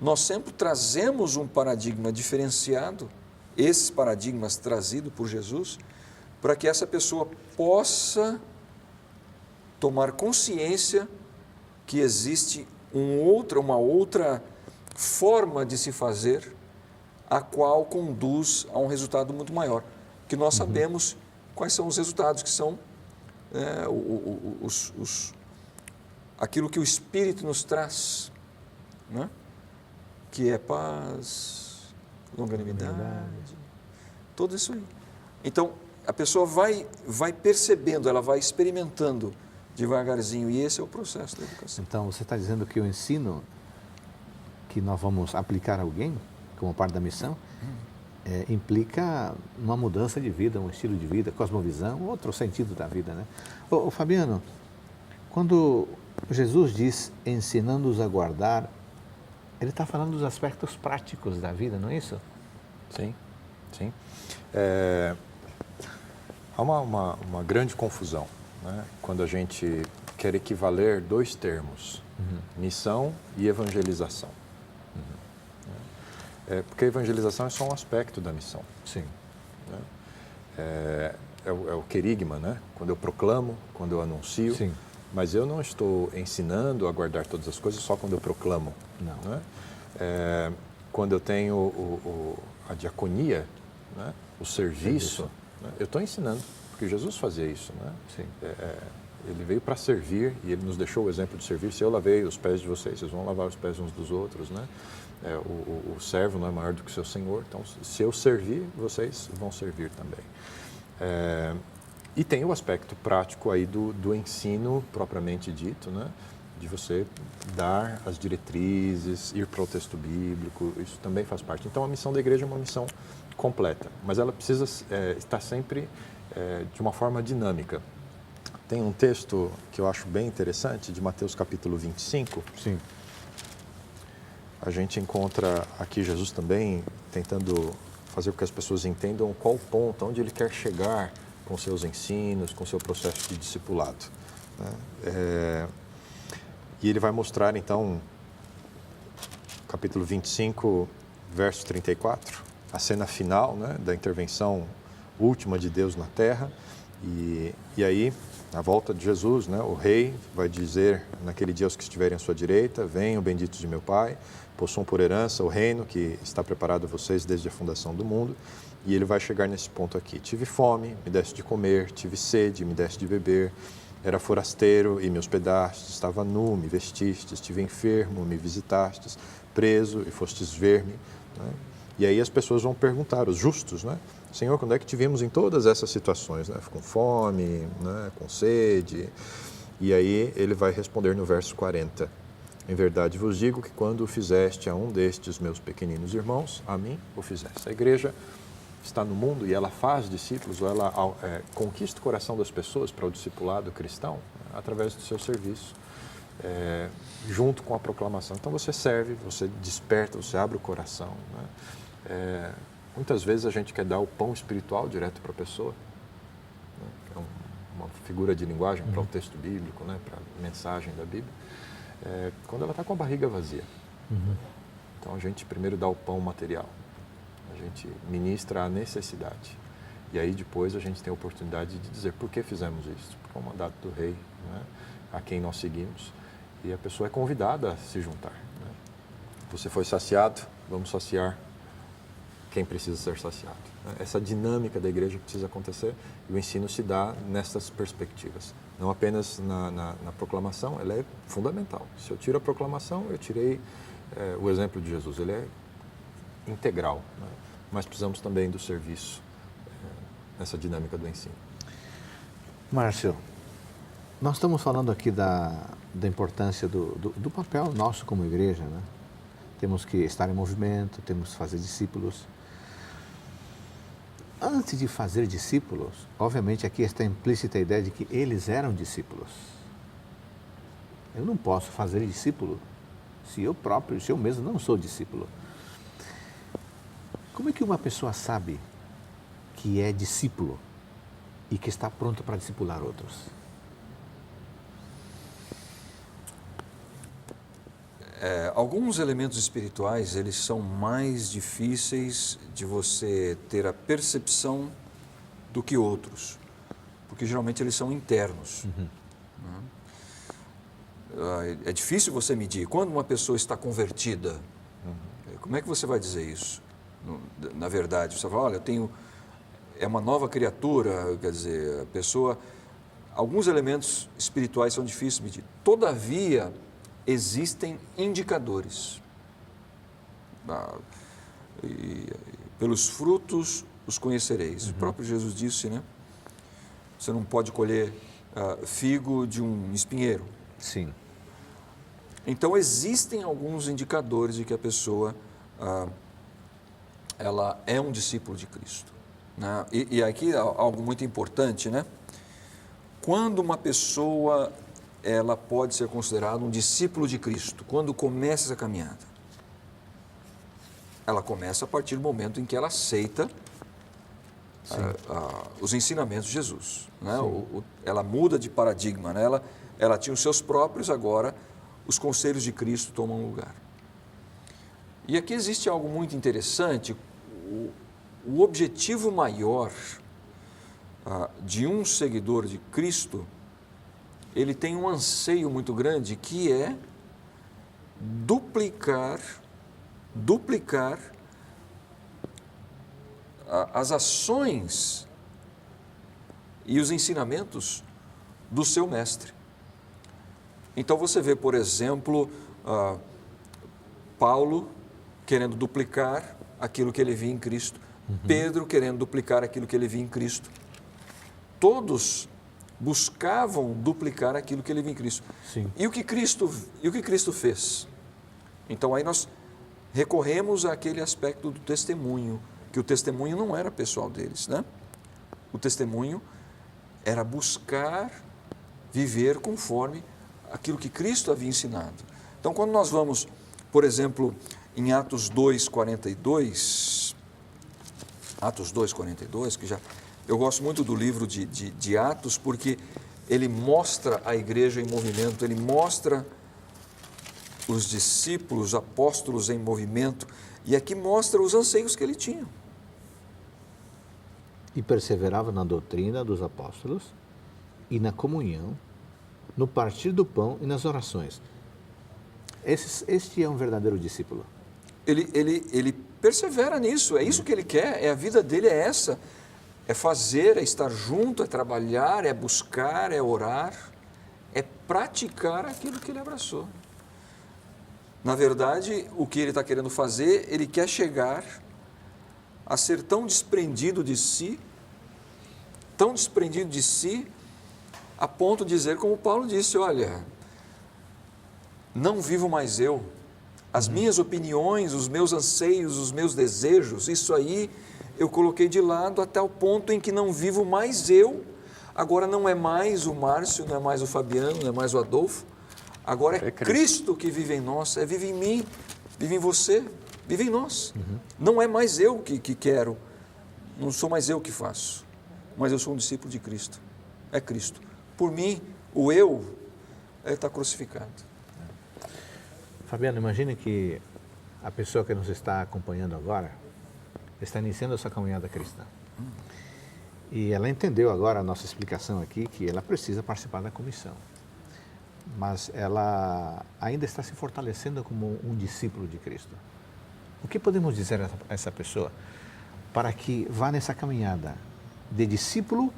nós sempre trazemos um paradigma diferenciado, esses paradigmas trazidos por Jesus, para que essa pessoa possa tomar consciência que existe uma outra forma de se fazer, a qual conduz a um resultado muito maior, que nós sabemos quais são os resultados, que são aquilo que o Espírito nos traz, né? Que é paz, longanimidade, tudo isso aí. Então, a pessoa vai percebendo, ela vai experimentando devagarzinho, e esse é o processo da educação. Então, você está dizendo que o ensino que nós vamos aplicar a alguém, como parte da missão, implica uma mudança de vida, um estilo de vida, cosmovisão, outro sentido da vida, né? Ô Fabiano, quando Jesus diz ensinando-os a guardar, ele está falando dos aspectos práticos da vida, não é isso? Sim, sim. Há uma grande confusão, né? Quando a gente quer equivaler dois termos, missão e evangelização. Porque a evangelização é só um aspecto da missão. Sim. Né? É o querigma, né? Quando eu proclamo, quando eu anuncio. Sim. Mas eu não estou ensinando a guardar todas as coisas só quando eu proclamo. Não. Né? Quando eu tenho a diaconia, né? O serviço, né? Eu estou ensinando, porque Jesus fazia isso. Né? Sim. Ele veio para servir e ele nos deixou o exemplo de servir. Se eu lavei os pés de vocês, vocês vão lavar os pés uns dos outros. Né? O servo não é maior do que o seu senhor, então se eu servir, vocês vão servir também. E tem o aspecto prático aí do ensino propriamente dito, né? De você dar as diretrizes, ir para o texto bíblico, isso também faz parte. Então a missão da igreja é uma missão completa, mas ela precisa estar sempre de uma forma dinâmica. Tem um texto que eu acho bem interessante, de Mateus capítulo 25. Sim. A gente encontra aqui Jesus também tentando fazer com que as pessoas entendam qual o ponto, onde ele quer chegar com seus ensinos, com seu processo de discipulado. Né? E ele vai mostrar, então, capítulo 25, verso 34, a cena final, né, da intervenção última de Deus na terra. E aí, na volta de Jesus, né, o rei vai dizer naquele dia aos que estiverem à sua direita: venham benditos de meu Pai, possuam por herança o reino que está preparado a vocês desde a fundação do mundo. E ele vai chegar nesse ponto aqui: tive fome, me deste de comer, tive sede, me deste de beber, era forasteiro e me hospedastes, estava nu, me vestistes, estive enfermo, me visitastes, preso e fostes ver-me. Né? E aí as pessoas vão perguntar, os justos, né? Senhor, quando é que te vimos em todas essas situações? Né? Com fome, né? Com sede. E aí ele vai responder no verso 40. Em verdade vos digo que quando o fizeste a um destes meus pequeninos irmãos, a mim o fizeste. A igreja está no mundo e ela faz discípulos, ou ela conquista o coração das pessoas para o discipulado cristão, né, através do seu serviço, junto com a proclamação. Então você serve, você desperta, você abre o coração. Né? Muitas vezes a gente quer dar o pão espiritual direto para a pessoa, né, que é uma figura de linguagem para o texto bíblico, né, para a mensagem da Bíblia, quando ela está com a barriga vazia. Então a gente primeiro dá o pão material. A gente ministra a necessidade. E aí depois a gente tem a oportunidade de dizer por que fizemos isso. Porque é o mandato do rei, né, a quem nós seguimos. E a pessoa é convidada a se juntar. Né? Você foi saciado, vamos saciar quem precisa ser saciado. Essa dinâmica da igreja precisa acontecer e o ensino se dá nessas perspectivas. Não apenas na proclamação, ela é fundamental. Se eu tiro a proclamação, eu tirei o exemplo de Jesus, ele é integral, né? Mas precisamos também do serviço nessa dinâmica do ensino. Márcio, nós estamos falando aqui da importância do papel nosso como igreja, né? Temos que estar em movimento, temos que fazer discípulos. Antes de fazer discípulos, obviamente aqui está implícita a ideia de que eles eram discípulos. Eu não posso fazer discípulo se eu mesmo não sou discípulo. Como é que uma pessoa sabe que é discípulo e que está pronto para discipular outros? Alguns elementos espirituais, eles são mais difíceis de você ter a percepção do que outros, porque geralmente eles são internos. É difícil você medir. Quando uma pessoa está convertida, como é que você vai dizer isso? Na verdade, você fala, olha, é uma nova criatura, quer dizer, a pessoa... Alguns elementos espirituais são difíceis de medir. Todavia, existem indicadores. Pelos frutos os conhecereis. O próprio Jesus disse, né? Você não pode colher figo de um espinheiro. Sim. Então, existem alguns indicadores de que a pessoa ela é um discípulo de Cristo, né? E aqui algo muito importante, né? Quando uma pessoa ela pode ser considerada um discípulo de Cristo, quando começa essa caminhada, ela começa a partir do momento em que ela aceita os ensinamentos de Jesus, né? Ela muda de paradigma, né? Ela tinha os seus próprios, agora os conselhos de Cristo tomam lugar. E aqui existe algo muito interessante. O objetivo maior de um seguidor de Cristo, ele tem um anseio muito grande, que é duplicar as ações e os ensinamentos do seu mestre. Então você vê, por exemplo, Paulo querendo duplicar aquilo que ele via em Cristo, Pedro querendo duplicar aquilo que ele via em Cristo. Todos buscavam duplicar aquilo que ele via em Cristo. Sim. E o que Cristo fez? Então aí nós recorremos àquele aspecto do testemunho, que o testemunho não era pessoal deles, né? O testemunho era buscar viver conforme aquilo que Cristo havia ensinado. Então, quando nós vamos, por exemplo, em Atos 2:42, que eu gosto muito do livro de Atos, porque ele mostra a igreja em movimento, ele mostra os discípulos, os apóstolos em movimento, e aqui mostra os anseios que ele tinha. E perseverava na doutrina dos apóstolos e na comunhão, no partir do pão e nas orações. Este é um verdadeiro discípulo. Ele persevera nisso, é isso que ele quer, a vida dele é essa, é fazer, é estar junto, é trabalhar, é buscar, é orar, é praticar aquilo que ele abraçou. Na verdade, o que ele está querendo fazer, ele quer chegar a ser tão desprendido de si, a ponto de dizer, como Paulo disse, olha, não vivo mais eu, as minhas opiniões, os meus anseios, os meus desejos, isso aí eu coloquei de lado até o ponto em que não vivo mais eu. Agora não é mais o Márcio, não é mais o Fabiano, não é mais o Adolfo. Agora é Cristo que vive em nós, vive em mim, vive em você, vive em nós. Não é mais eu que quero, não sou mais eu que faço, mas eu sou um discípulo de Cristo, é Cristo. Por mim, o eu está crucificado. Fabiano, imagine que a pessoa que nos está acompanhando agora está iniciando a sua caminhada cristã. E ela entendeu agora a nossa explicação aqui, que ela precisa participar da comissão. Mas ela ainda está se fortalecendo como um discípulo de Cristo. O que podemos dizer a essa pessoa para que vá nessa caminhada de discípulo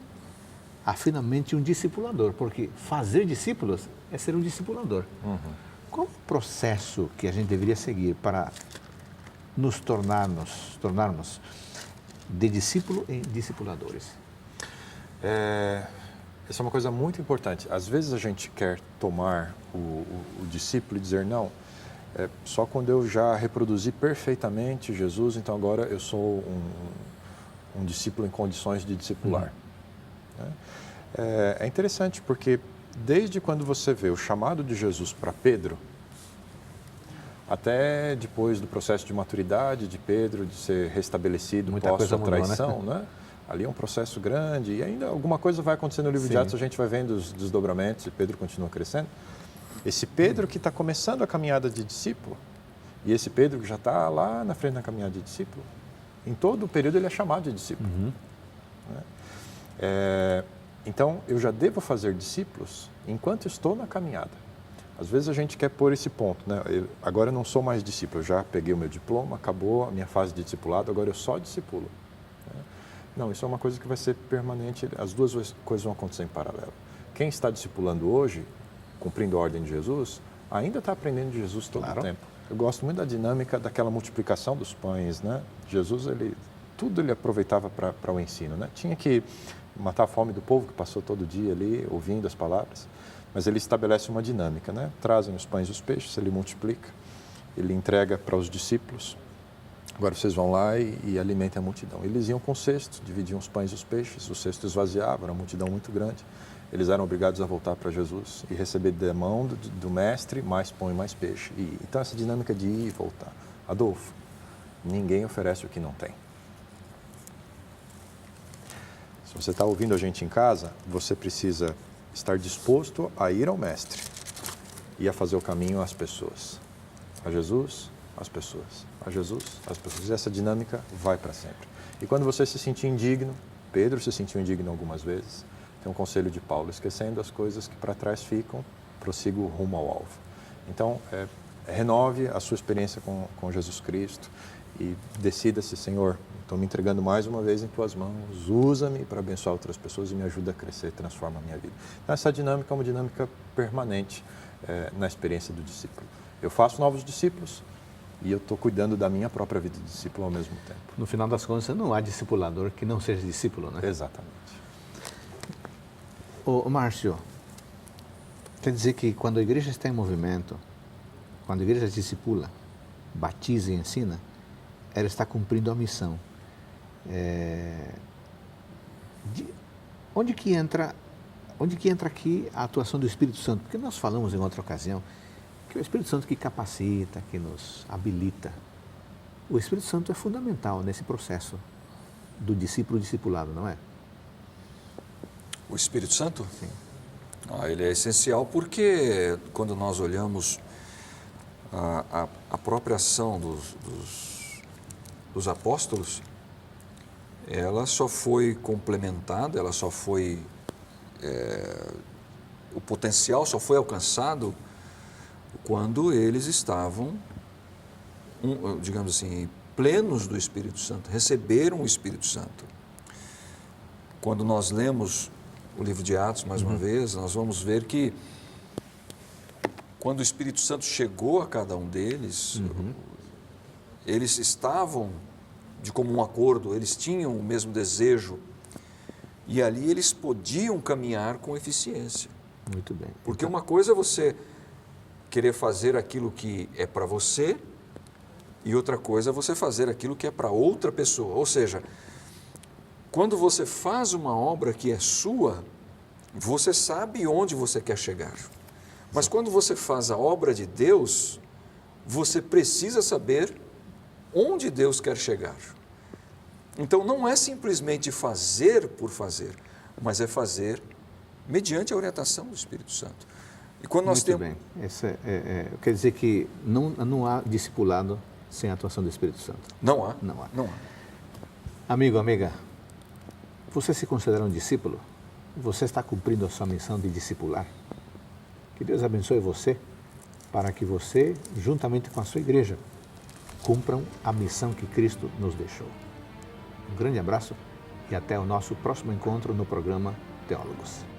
a finalmente um discipulador? Porque fazer discípulos é ser um discipulador. Qual o processo que a gente deveria seguir para nos tornarmos de discípulo em discipuladores? Essa é uma coisa muito importante. Às vezes a gente quer tomar o discípulo e dizer, não, só quando eu já reproduzi perfeitamente Jesus, então agora eu sou um discípulo em condições de discipular. É interessante porque desde quando você vê o chamado de Jesus para Pedro, até depois do processo de maturidade de Pedro, de ser restabelecido pós a traição, né? Ali é um processo grande e ainda alguma coisa vai acontecer no livro de Atos, a gente vai vendo os desdobramentos e Pedro continua crescendo. Esse Pedro que está começando a caminhada de discípulo e esse Pedro que já está lá na frente da caminhada de discípulo, em todo o período ele é chamado de discípulo. Né? Então, eu já devo fazer discípulos enquanto estou na caminhada. Às vezes a gente quer pôr esse ponto, né? Agora eu não sou mais discípulo, eu já peguei o meu diploma, acabou a minha fase de discipulado, agora eu só discipulo. Não, isso é uma coisa que vai ser permanente, as duas coisas vão acontecer em paralelo. Quem está discipulando hoje, cumprindo a ordem de Jesus, ainda está aprendendo de Jesus todo o tempo. Eu gosto muito da dinâmica daquela multiplicação dos pães, né? Jesus, tudo ele aproveitava para o ensino, né? Tinha que matar a fome do povo que passou todo dia ali, ouvindo as palavras, mas ele estabelece uma dinâmica, né? Trazem os pães e os peixes, ele multiplica, ele entrega para os discípulos. Agora vocês vão lá e alimentem a multidão. Eles iam com o cesto, dividiam os pães e os peixes, o cesto esvaziava, era uma multidão muito grande. Eles eram obrigados a voltar para Jesus e receber da mão do mestre mais pão e mais peixe. Então essa dinâmica de ir e voltar. Adolfo, ninguém oferece o que não tem. Se você está ouvindo a gente em casa, você precisa estar disposto a ir ao mestre e a fazer o caminho às pessoas. A Jesus, às pessoas. A Jesus, às pessoas. E essa dinâmica vai para sempre. E quando você se sentir indigno, Pedro se sentiu indigno algumas vezes, tem um conselho de Paulo, esquecendo as coisas que para trás ficam, prossiga o rumo ao alvo. Então, renove a sua experiência com Jesus Cristo e decida-se, Senhor, estou me entregando mais uma vez em Tuas mãos, usa-me para abençoar outras pessoas e me ajuda a crescer, transforma a minha vida. Então, essa dinâmica é uma dinâmica permanente na experiência do discípulo. Eu faço novos discípulos e eu estou cuidando da minha própria vida de discípulo ao mesmo tempo. No final das contas, não há discipulador que não seja discípulo, né? Exatamente. Ô, Márcio, quer dizer que quando a igreja está em movimento, quando a igreja discipula, batiza e ensina, ela está cumprindo a missão. Onde que entra aqui a atuação do Espírito Santo? Porque nós falamos em outra ocasião que é o Espírito Santo que capacita, que nos habilita. O Espírito Santo é fundamental nesse processo do discípulo discipulado, não é? O Espírito Santo? Sim. Ele é essencial porque quando nós olhamos a própria ação dos apóstolos, ela só foi complementada, ela só foi, o potencial só foi alcançado quando eles estavam, digamos assim, plenos do Espírito Santo, receberam o Espírito Santo. Quando nós lemos o livro de Atos, mais uma vez, nós vamos ver que quando o Espírito Santo chegou a cada um deles, eles estavam de comum acordo, eles tinham o mesmo desejo e ali eles podiam caminhar com eficiência. Muito bem. Porque uma coisa é você querer fazer aquilo que é para você e outra coisa é você fazer aquilo que é para outra pessoa. Ou seja, quando você faz uma obra que é sua, você sabe onde você quer chegar. Mas quando você faz a obra de Deus, você precisa saber onde Deus quer chegar. Então não é simplesmente fazer por fazer, mas é fazer mediante a orientação do Espírito Santo. E quando nós Muito bem. Quer dizer que não há discipulado sem a atuação do Espírito Santo. Não há. Não há. Não há. Amigo, amiga, você se considera um discípulo? Você está cumprindo a sua missão de discipular? Que Deus abençoe você para que você, juntamente com a sua igreja, cumpram a missão que Cristo nos deixou. Um grande abraço e até o nosso próximo encontro no programa Teólogos.